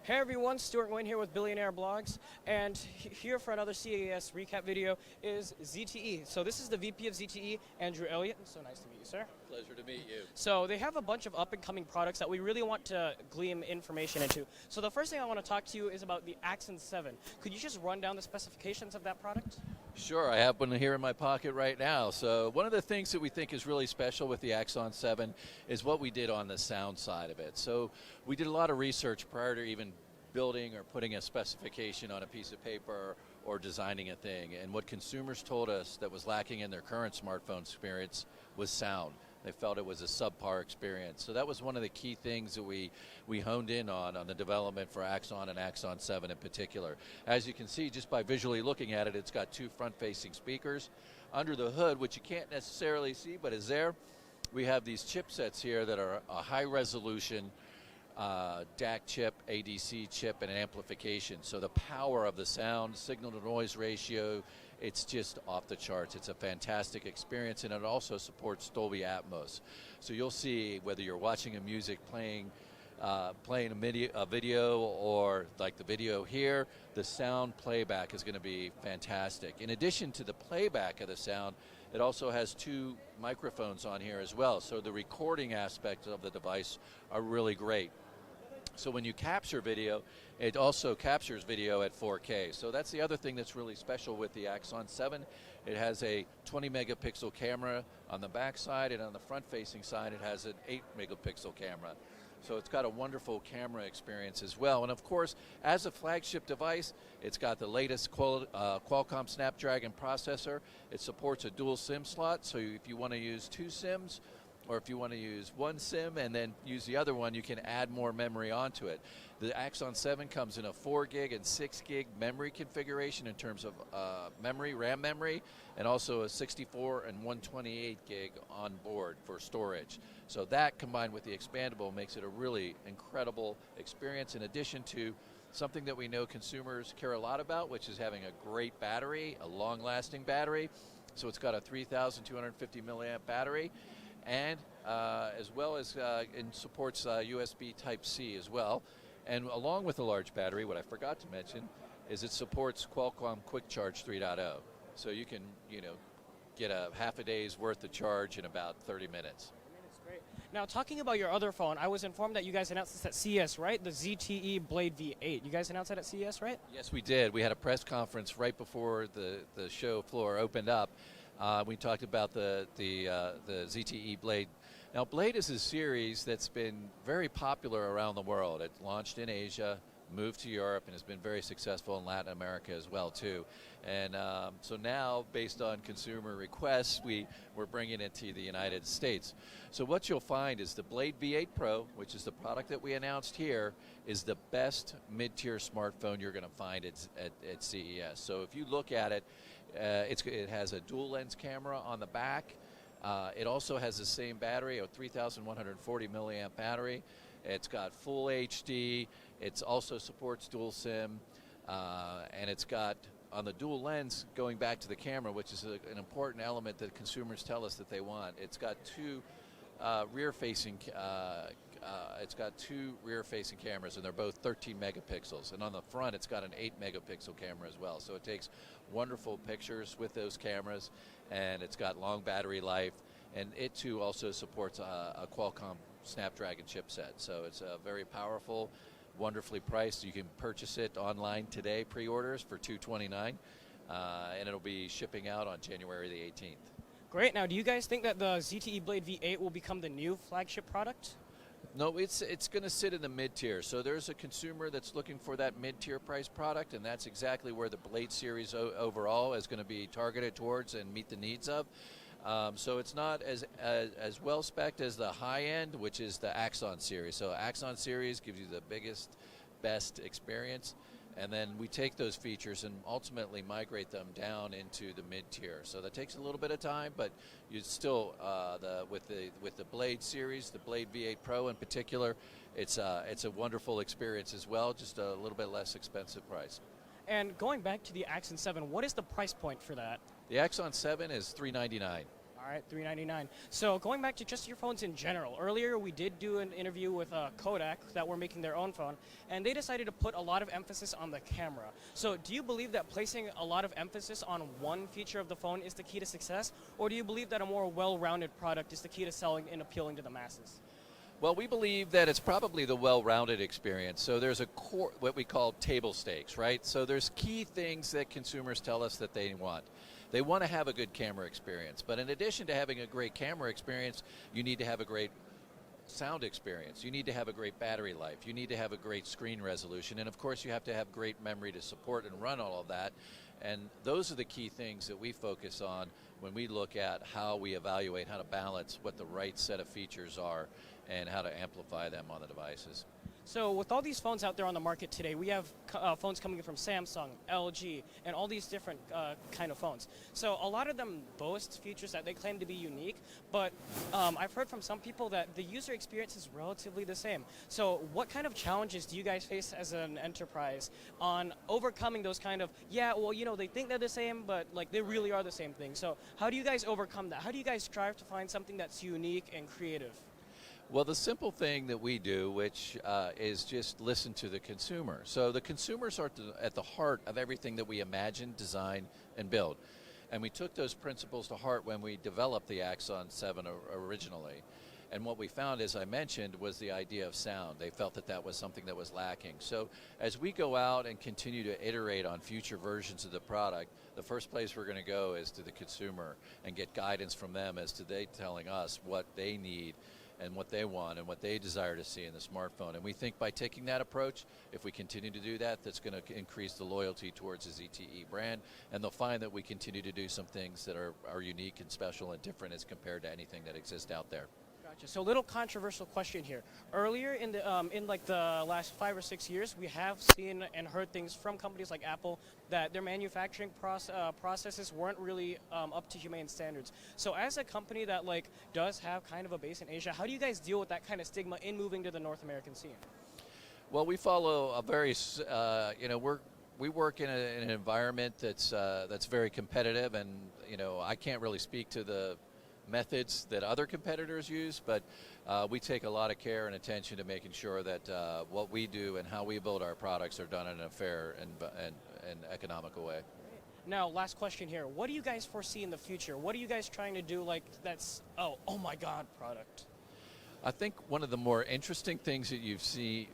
Hey everyone, Stuart Nguyen here with Billionaire Blogs, and here for another CES recap video is ZTE. So this is the VP of ZTE, Andrew Elliott. So nice to meet you, sir. Pleasure to meet you. So they have a bunch of up-and-coming products that we really want to glean information into. So the first thing I want to talk to you is about the Axon 7. Could you just run down the specifications of that product? Sure, I have one here in my pocket right now. So one of the things that we think is really special with the Axon 7 is what we did on the sound side of it. So we did a lot of research prior to even building or putting a specification on a piece of paper or designing a thing. And what consumers told us that was lacking in their current smartphone experience was sound. They felt it was a subpar experience. So that was one of the key things that we honed in on the development for Axon and Axon 7 in particular. As you can see, just by visually looking at it, it's got two front-facing speakers. Under the hood, which you can't necessarily see but is there, we have these chipsets here that are a high-resolution DAC chip, ADC chip, and an amplification. So the power of the sound, signal-to-noise ratio, it's just off the charts. It's a fantastic experience, and it also supports Dolby Atmos. So you'll see whether you're watching a music playing a video or like the video here, the sound playback is going to be fantastic. In addition to the playback of the sound, it also has two microphones on here as well. So the recording aspects of the device are really great. So when you capture video, it also captures video at 4K. So that's the other thing that's really special with the Axon 7. It has a 20 megapixel camera on the back side, and on the front facing side it has an 8 megapixel camera. So it's got a wonderful camera experience as well. And of course, as a flagship device, it's got the latest Qualcomm Snapdragon processor. It supports a dual SIM slot, so if you want to use two SIMs, or if you want to use one SIM and then use the other one, you can add more memory onto it. The Axon 7 comes in a 4 gig and 6 gig memory configuration in terms of memory, RAM memory, and also a 64 and 128 gig on board for storage. So that combined with the expandable makes it a really incredible experience, in addition to something that we know consumers care a lot about, which is having a great battery, a long-lasting battery. So it's got a 3,250 milliamp battery, and as well as it supports USB Type-C as well. And along with the large battery, what I forgot to mention is it supports Qualcomm Quick Charge 3.0. So you can, get a half a day's worth of charge in about 30 minutes. Great. Now, talking about your other phone, I was informed that you guys announced this at CES, right? The ZTE Blade V8. You guys announced that at CES, right? Yes, we did. We had a press conference right before the show floor opened up. We talked about the ZTE Blade. Now, Blade is a series that's been very popular around the world. It launched in Asia, moved to Europe, and has been very successful in Latin America as well, too. And so now, based on consumer requests, we're bringing it to the United States. So what you'll find is the Blade V8 Pro, which is the product that we announced here, is the best mid-tier smartphone you're going to find at CES. So if you look at it, it has a dual lens camera on the back. It also has the same battery, a 3,140 milliamp battery. It's got full HD. It also supports dual SIM, and it's got, on the dual lens, going back to the camera, which is an important element that consumers tell us that they want. It's got two rear-facing cameras, and they're both 13 megapixels. And on the front, it's got an 8 megapixel camera as well. So it takes wonderful pictures with those cameras, and it's got long battery life. And it too also supports a Qualcomm Snapdragon chipset. So it's very powerful, wonderfully priced. You can purchase it online today, pre-orders for $229, and it'll be shipping out on January the 18th. Great. Now, do you guys think that the ZTE Blade V8 will become the new flagship product? No, it's going to sit in the mid-tier. So there's a consumer that's looking for that mid-tier price product, and that's exactly where the Blade series overall is going to be targeted towards and meet the needs of. So it's not as well spec'd as the high end, which is the Axon series. So Axon series gives you the biggest, best experience, and then we take those features and ultimately migrate them down into the mid-tier. So that takes a little bit of time, but you still with the Blade series, the Blade V8 Pro in particular, it's a wonderful experience as well, just a little bit less expensive price. And going back to the Axon 7, what is the price point for that? The Axon 7 is $399. All All right, $399. So going back to just your phones in general, earlier we did do an interview with Kodak that were making their own phone, and they decided to put a lot of emphasis on the camera. So do you believe that placing a lot of emphasis on one feature of the phone is the key to success, or do you believe that a more well-rounded product is the key to selling and appealing to the masses? Well, we believe that it's probably the well-rounded experience. So there's a core, what we call table stakes, right? So there's key things that consumers tell us that they want. They want to have a good camera experience, but in addition to having a great camera experience, you need to have a great sound experience. You need to have a great battery life. You need to have a great screen resolution, and of course you have to have great memory to support and run all of that. And those are the key things that we focus on when we look at how we evaluate how to balance what the right set of features are and how to amplify them on the devices. So with all these phones out there on the market today, we have phones coming in from Samsung, LG, and all these different kind of phones. So a lot of them boast features that they claim to be unique, but I've heard from some people that the user experience is relatively the same. So what kind of challenges do you guys face as an enterprise on overcoming those kind of, yeah, well, you know, they think they're the same, but like they really are the same thing. So how do you guys overcome that? How do you guys strive to find something that's unique and creative? Well, the simple thing that we do, which is just listen to the consumer. So the consumers are at the heart of everything that we imagine, design, and build. And we took those principles to heart when we developed the Axon 7 originally. And what we found, as I mentioned, was the idea of sound. They felt that that was something that was lacking. So as we go out and continue to iterate on future versions of the product, the first place we're going to go is to the consumer and get guidance from them as to they telling us what they need and what they want and what they desire to see in the smartphone. And we think by taking that approach, if we continue to do that, that's going to increase the loyalty towards the ZTE brand, and they'll find that we continue to do some things that are unique and special and different as compared to anything that exists out there. Gotcha. So a little controversial question here. Earlier in the last 5 or 6 years, we have seen and heard things from companies like Apple that their manufacturing processes weren't really up to humane standards. So as a company that does have kind of a base in Asia, how do you guys deal with that kind of stigma in moving to the North American scene? Well, we follow a very, we work in an environment that's very competitive, and I can't really speak to the methods that other competitors use, but we take a lot of care and attention to making sure that what we do and how we build our products are done in a fair and economical way. Now, last question here. What do you guys foresee in the future? What are you guys trying to do that's, oh my God, product? I think one of the more interesting things that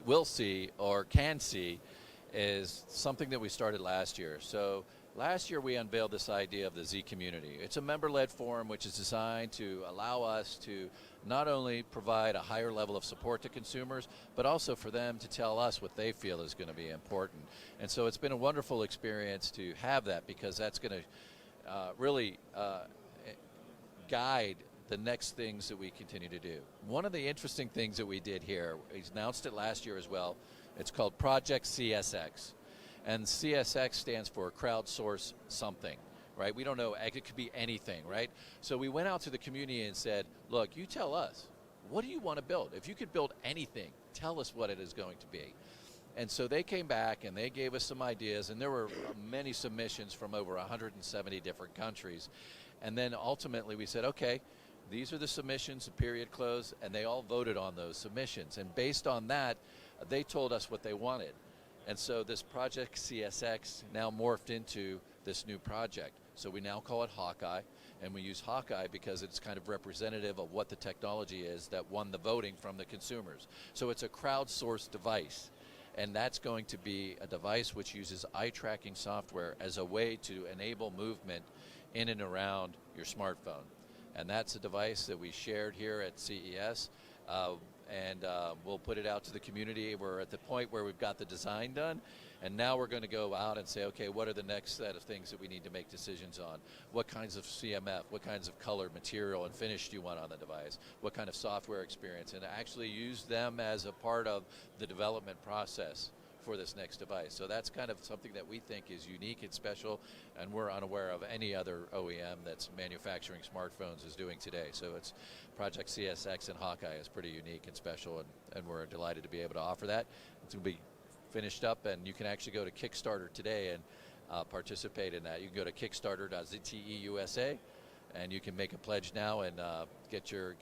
will see or can see is something that we started last year. So last year we unveiled this idea of the Z community. It's a member-led forum which is designed to allow us to not only provide a higher level of support to consumers, but also for them to tell us what they feel is going to be important. And so it's been a wonderful experience to have that, because that's going to really guide the next things that we continue to do. One of the interesting things that we did here, we announced it last year as well, it's called Project CSX. And CSX stands for crowdsource something, right? We don't know, it could be anything, right? So we went out to the community and said, look, you tell us, what do you want to build? If you could build anything, tell us what it is going to be. And so they came back and they gave us some ideas, and there were many submissions from over 170 different countries. And then ultimately we said, okay, these are the submissions, the period closed, and they all voted on those submissions. And based on that, they told us what they wanted. And so this Project CSX now morphed into this new project. So we now call it Hawkeye, and we use Hawkeye because it's kind of representative of what the technology is that won the voting from the consumers. So it's a crowdsourced device, and that's going to be a device which uses eye tracking software as a way to enable movement in and around your smartphone. And that's a device that we shared here at CES. And we'll put it out to the community. We're at the point where we've got the design done, and now we're going to go out and say, okay, what are the next set of things that we need to make decisions on? What kinds of CMF, what kinds of color, material, and finish do you want on the device? What kind of software experience? And actually use them as a part of the development process for this next device. So that's kind of something that we think is unique and special, and we're unaware of any other OEM that's manufacturing smartphones is doing today. So it's Project CSX and Hawkeye is pretty unique and special, and we're delighted to be able to offer that. It's going to be finished up, and you can actually go to Kickstarter today and participate in that. You can go to kickstarter.zteusa and you can make a pledge now and get your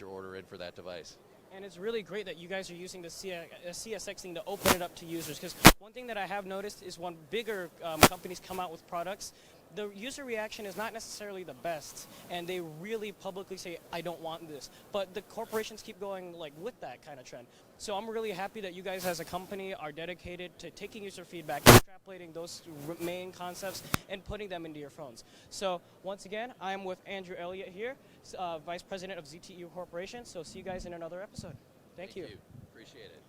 order in for that device. And it's really great that you guys are using the CSX thing to open it up to users, because one thing that I have noticed is when bigger companies come out with products, the user reaction is not necessarily the best, and they really publicly say, I don't want this. But the corporations keep going like with that kind of trend. So I'm really happy that you guys as a company are dedicated to taking user feedback, extrapolating those main concepts, and putting them into your phones. So once again, I'm with Andrew Elliott here, Vice President of ZTE Corporation. So see you guys in another episode. Thank you. Appreciate it.